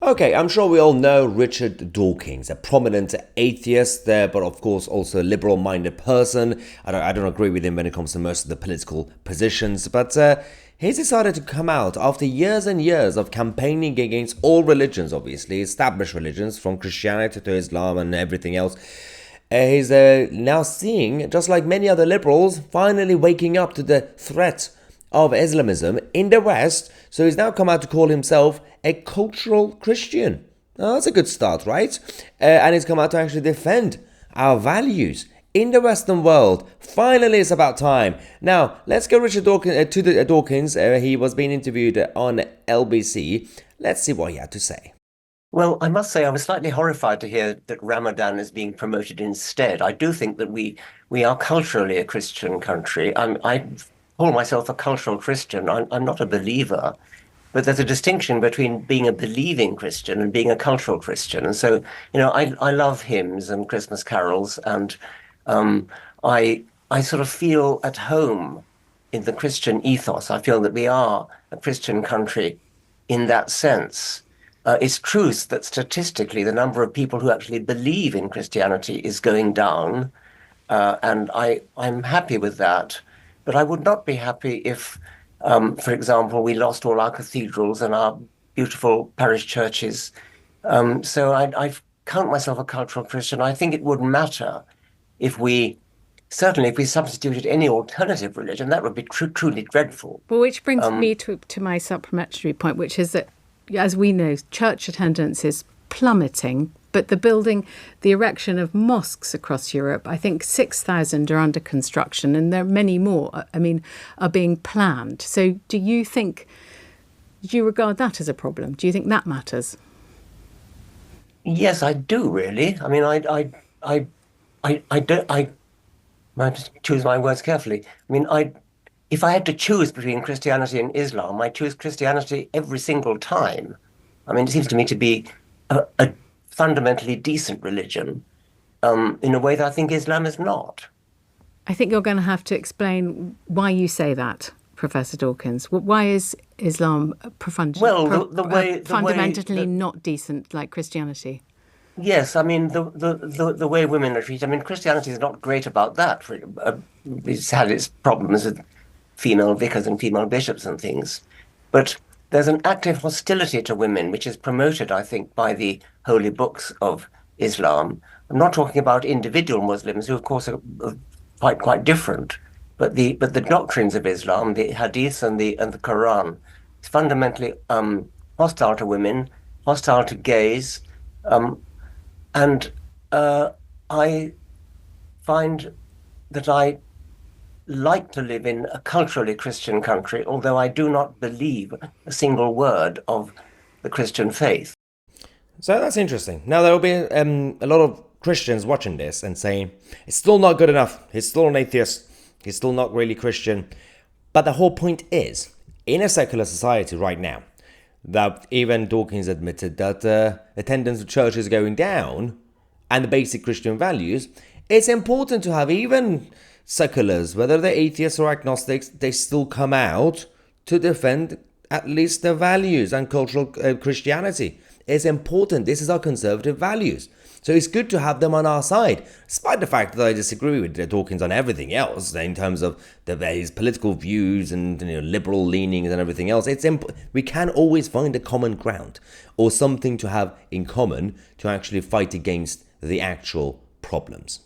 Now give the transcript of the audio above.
Okay, I'm sure we all know Richard Dawkins, a prominent atheist there, but of course also a liberal-minded person. I don't agree with him when it comes to most of the political positions, but he's decided to come out after years and years of campaigning against all religions, obviously, established religions, from Christianity to Islam and everything else. He's now seeing, just like many other liberals, finally waking up to the threat of Islamism in the West, so he's now come out to call himself a cultural Christian. Oh, that's a good start, right? And he's come out to actually defend our values in the Western world. Finally, it's about time. Now, let's go Richard Dawkins, Dawkins. He was being interviewed on LBC. Let's see what he had to say. Well, I must say I was slightly horrified to hear that Ramadan is being promoted instead. I do think that we are culturally a Christian country. I call myself a cultural Christian. I'm not a believer, but there's a distinction between being a believing Christian and being a cultural Christian. And so, I love hymns and Christmas carols, and I sort of feel at home in the Christian ethos. I feel that we are a Christian country in that sense. It's true that statistically the number of people who actually believe in Christianity is going down, and I'm happy with that. But I would not be happy if, for example, we lost all our cathedrals and our beautiful parish churches. So I count myself a cultural Christian. I think it would matter if certainly if we substituted any alternative religion. That would be truly dreadful. Well, which brings me to my supplementary point, which is that, as we know, church attendance is plummeting, but the erection of mosques across Europe, I think 6,000 are under construction, and there are many more, are being planned. So do you regard that as a problem? Do you think that matters? Yes, I do, really. I mean, I don't, I have to choose my words carefully. I mean, if I had to choose between Christianity and Islam, I choose Christianity every single time. I mean, it seems to me to be a fundamentally decent religion, in a way that I think Islam is not. I think you're going to have to explain why you say that, Professor Dawkins. Why is Islam fundamentally not decent like Christianity? Yes, I mean, the way women are treated. I mean, Christianity is not great about that. It's had its problems with female vicars and female bishops and things. But there's an active hostility to women, which is promoted, I think, by the holy books of Islam. I'm not talking about individual Muslims, who, of course, are quite different. But the doctrines of Islam, the Hadith and the Quran, is fundamentally hostile to women, hostile to gays, and I find that I like to live in a culturally Christian country, although I do not believe a single word of the Christian faith. So that's interesting. Now, there will be a lot of Christians watching this and saying, it's still not good enough. He's still an atheist. He's still not really Christian. But the whole point is, in a secular society right now, that even Dawkins admitted that attendance at church is going down and the basic Christian values, it's important to have even seculars, whether they're atheists or agnostics, they still come out to defend at least their values and cultural Christianity. It's important. This is our conservative values. So it's good to have them on our side, despite the fact that I disagree with Dawkins on everything else in terms of his political views and liberal leanings and everything else. We can always find a common ground or something to have in common to actually fight against the actual problems.